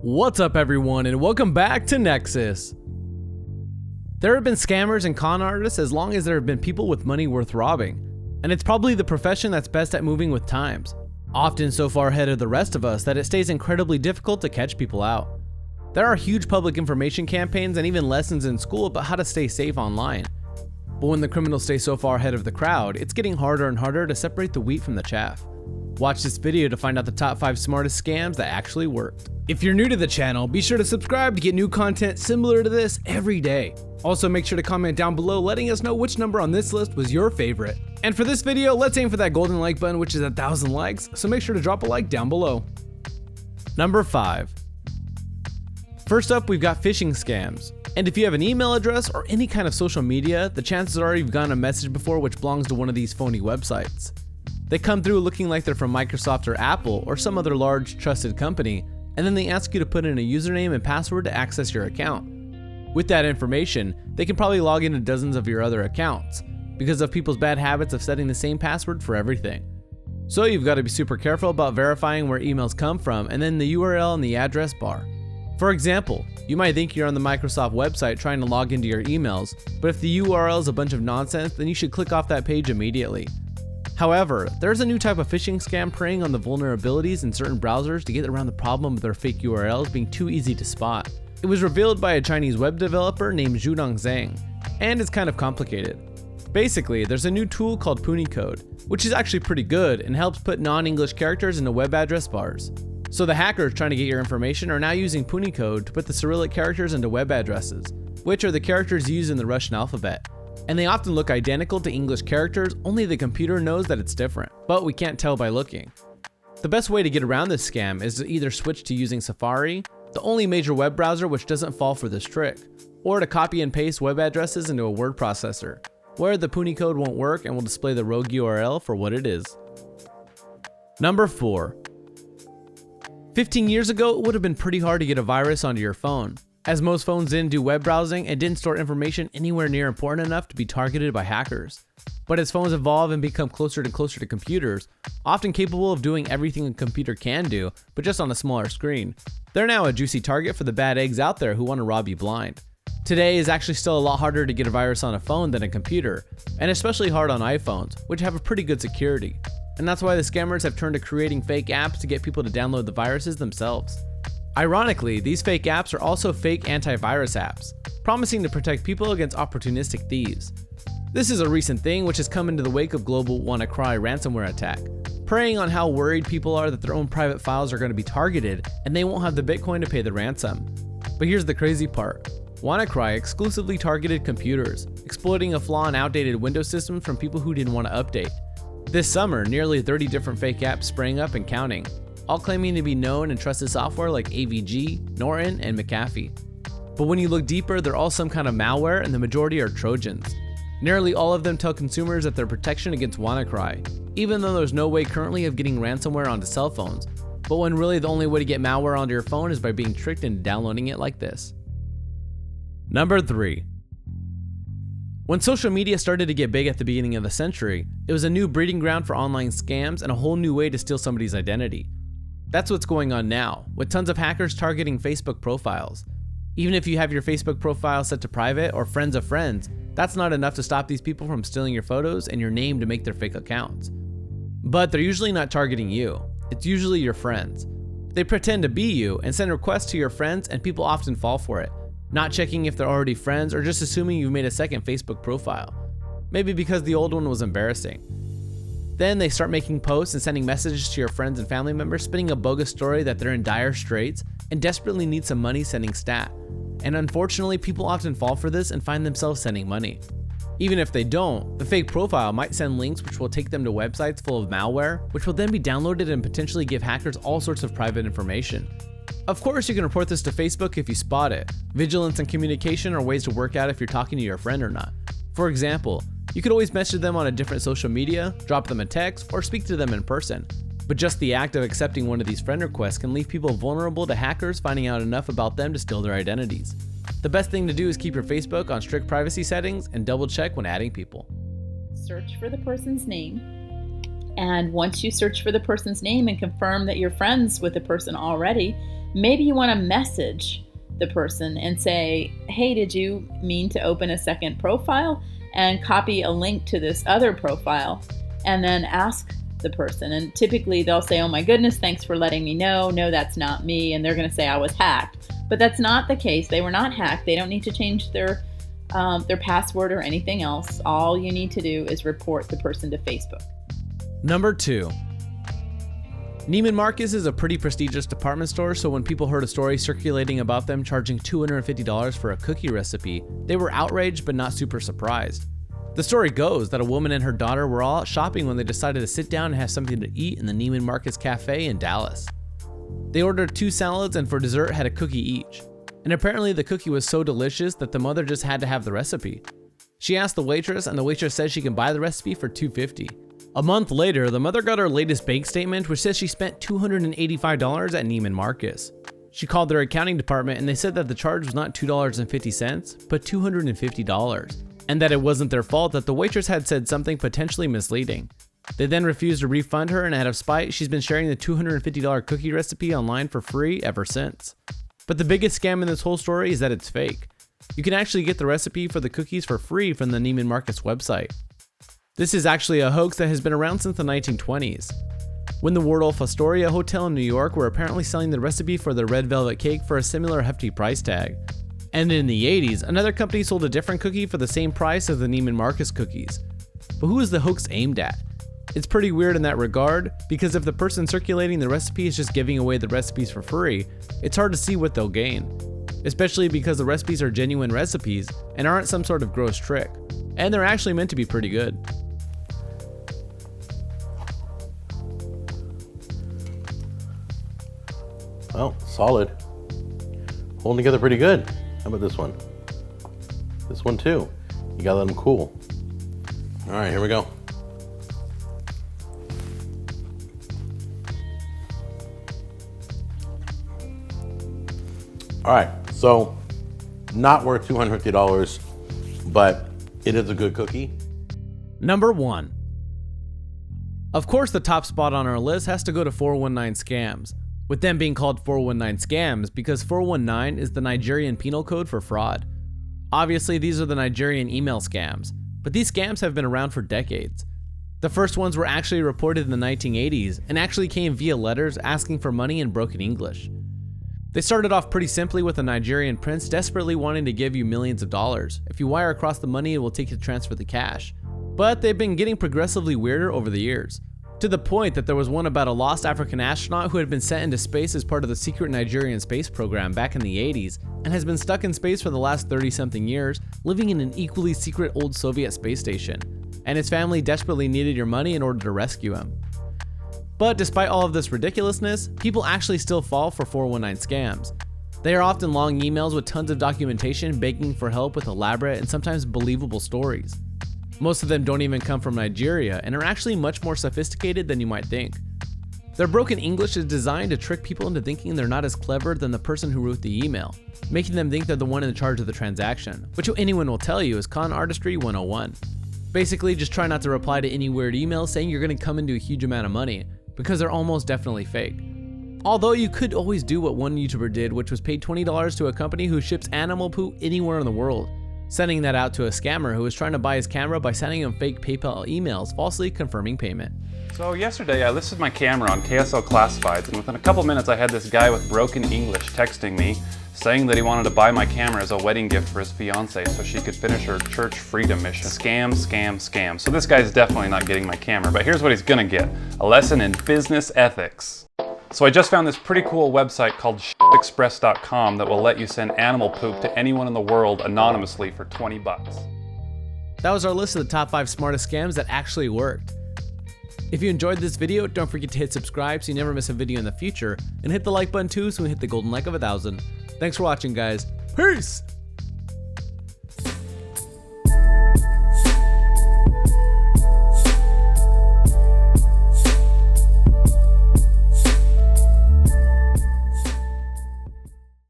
What's up everyone, and welcome back to Nexus. There have been scammers and con artists as long as there have been people with money worth robbing, and it's probably the profession that's best at moving with times, often so far ahead of the rest of us that it stays incredibly difficult to catch people out. There are huge public information campaigns and even lessons in school about how to stay safe online. But when the criminals stay so far ahead of the crowd, it's getting harder and harder to separate the wheat from the chaff. Watch this video to find out the top 5 smartest scams that actually worked. If you're new to the channel, be sure to subscribe to get new content similar to this every day. Also, make sure to comment down below letting us know which number on this list was your favorite. And for this video, let's aim for that golden like button, which is 1,000 likes, so make sure to drop a like down below. Number 5. First up, we've got phishing scams. And if you have an email address or any kind of social media, the chances are you've gotten a message before which belongs to one of these phony websites. They come through looking like they're from Microsoft or Apple or some other large trusted company, and then they ask you to put in a username and password to access your account. With that information, they can probably log into dozens of your other accounts because of people's bad habits of setting the same password for everything. So you've got to be super careful about verifying where emails come from and then the URL in the address bar. For example, you might think you're on the Microsoft website trying to log into your emails, but if the URL is a bunch of nonsense, then you should click off that page immediately. However, there's a new type of phishing scam preying on the vulnerabilities in certain browsers to get around the problem of their fake URLs being too easy to spot. It was revealed by a Chinese web developer named Zhudong Zhang, and it's kind of complicated. Basically, there's a new tool called Punycode, which is actually pretty good and helps put non-English characters into web address bars. So the hackers trying to get your information are now using Punycode to put the Cyrillic characters into web addresses, which are the characters used in the Russian alphabet. And they often look identical to English characters, only the computer knows that it's different, but we can't tell by looking. The best way to get around this scam is to either switch to using Safari, the only major web browser which doesn't fall for this trick, or to copy and paste web addresses into a word processor, where the Punycode won't work and will display the rogue URL for what it is. Number 4. 15 years ago, it would have been pretty hard to get a virus onto your phone, as most phones didn't do web browsing and didn't store information anywhere near important enough to be targeted by hackers. But as phones evolve and become closer and closer to computers, often capable of doing everything a computer can do, but just on a smaller screen, they're now a juicy target for the bad eggs out there who want to rob you blind. Today is actually still a lot harder to get a virus on a phone than a computer, and especially hard on iPhones, which have a pretty good security. And that's why the scammers have turned to creating fake apps to get people to download the viruses themselves. Ironically, these fake apps are also fake antivirus apps, promising to protect people against opportunistic thieves. This is a recent thing which has come into the wake of global WannaCry ransomware attack, preying on how worried people are that their own private files are going to be targeted and they won't have the Bitcoin to pay the ransom. But here's the crazy part. WannaCry exclusively targeted computers, exploiting a flaw in outdated Windows systems from people who didn't want to update. This summer, nearly 30 different fake apps sprang up and counting, all claiming to be known and trusted software like AVG, Norton, and McAfee. But when you look deeper, they're all some kind of malware and the majority are Trojans. Nearly all of them tell consumers that they're protection against WannaCry, even though there's no way currently of getting ransomware onto cell phones, but when really the only way to get malware onto your phone is by being tricked into downloading it like this. Number 3. When social media started to get big at the beginning of the century, it was a new breeding ground for online scams and a whole new way to steal somebody's identity. That's what's going on now, with tons of hackers targeting Facebook profiles. Even if you have your Facebook profile set to private or friends of friends, that's not enough to stop these people from stealing your photos and your name to make their fake accounts. But they're usually not targeting you, it's usually your friends. They pretend to be you and send requests to your friends, and people often fall for it, not checking if they're already friends or just assuming you've made a second Facebook profile, maybe because the old one was embarrassing. Then they start making posts and sending messages to your friends and family members, spinning a bogus story that they're in dire straits and desperately need some money sending stat. And unfortunately, people often fall for this and find themselves sending money. Even if they don't, the fake profile might send links which will take them to websites full of malware, which will then be downloaded and potentially give hackers all sorts of private information. Of course, you can report this to Facebook if you spot it. Vigilance and communication are ways to work out if you're talking to your friend or not. For example, you could always message them on a different social media, drop them a text, or speak to them in person. But just the act of accepting one of these friend requests can leave people vulnerable to hackers finding out enough about them to steal their identities. The best thing to do is keep your Facebook on strict privacy settings and double check when adding people. Search for the person's name, and once you search for the person's name and confirm that you're friends with the person already, Maybe you want to message the person and say, hey, did you mean to open a second profile? And copy a link to this other profile and then ask the person. And typically they'll say, oh my goodness, thanks for letting me know. No, that's not me. And they're going to say I was hacked. But that's not the case. They were not hacked. They don't need to change their password or anything else. All you need to do is report the person to Facebook. Number 2. Neiman Marcus is a pretty prestigious department store, so when people heard a story circulating about them charging $250 for a cookie recipe, they were outraged but not super surprised. The story goes that a woman and her daughter were all out shopping when they decided to sit down and have something to eat in the Neiman Marcus cafe in Dallas. They ordered 2 salads and for dessert had a cookie each. And apparently the cookie was so delicious that the mother just had to have the recipe. She asked the waitress and the waitress said she can buy the recipe for $250. A month later, the mother got her latest bank statement, which says she spent $285 at Neiman Marcus. She called their accounting department and they said that the charge was not $2.50, but $250, and that it wasn't their fault that the waitress had said something potentially misleading. They then refused to refund her, and out of spite, she's been sharing the $250 cookie recipe online for free ever since. But the biggest scam in this whole story is that it's fake. You can actually get the recipe for the cookies for free from the Neiman Marcus website. This is actually a hoax that has been around since the 1920s. When the Waldorf Astoria Hotel in New York were apparently selling the recipe for the red velvet cake for a similar hefty price tag. And in the 80s, another company sold a different cookie for the same price as the Neiman Marcus cookies. But who is the hoax aimed at? It's pretty weird in that regard, because if the person circulating the recipe is just giving away the recipes for free, it's hard to see what they'll gain. Especially because the recipes are genuine recipes and aren't some sort of gross trick. And they're actually meant to be pretty good. Well, solid. Holding together pretty good. How about this one? This one too. You gotta let them cool. All right, here we go. All right, so not worth $250, but it is a good cookie. Number 1. Of course, the top spot on our list has to go to 419 scams, with them being called 419 scams because 419 is the Nigerian penal code for fraud. Obviously, these are the Nigerian email scams, but these scams have been around for decades. The first ones were actually reported in the 1980s and actually came via letters asking for money in broken English. They started off pretty simply with a Nigerian prince desperately wanting to give you millions of dollars. If you wire across the money, it will take you to transfer the cash. But they've been getting progressively weirder over the years, to the point that there was one about a lost African astronaut who had been sent into space as part of the secret Nigerian space program back in the 80s and has been stuck in space for the last 30-something years, living in an equally secret old Soviet space station. And his family desperately needed your money in order to rescue him. But despite all of this ridiculousness, people actually still fall for 419 scams. They are often long emails with tons of documentation begging for help with elaborate and sometimes believable stories. Most of them don't even come from Nigeria and are actually much more sophisticated than you might think. Their broken English is designed to trick people into thinking they're not as clever than the person who wrote the email, making them think they're the one in charge of the transaction, which anyone will tell you is con artistry 101. Basically, just try not to reply to any weird email saying you're going to come into a huge amount of money, because they're almost definitely fake. Although you could always do what one YouTuber did, which was pay $20 to a company who ships animal poo anywhere in the world, sending that out to a scammer who was trying to buy his camera by sending him fake PayPal emails falsely confirming payment. So yesterday I listed my camera on KSL Classifieds, and within a couple minutes I had this guy with broken English texting me saying that he wanted to buy my camera as a wedding gift for his fiancée so she could finish her church freedom mission. Scam, scam, scam. So this guy's definitely not getting my camera, but here's what he's gonna get. A lesson in business ethics. So I just found this pretty cool website called shitexpress.com that will let you send animal poop to anyone in the world anonymously for 20 bucks. That was our list of the top 5 smartest scams that actually worked. If you enjoyed this video, don't forget to hit subscribe so you never miss a video in the future, and hit the like button too so we hit the golden like of 1,000. Thanks for watching, guys. Peace!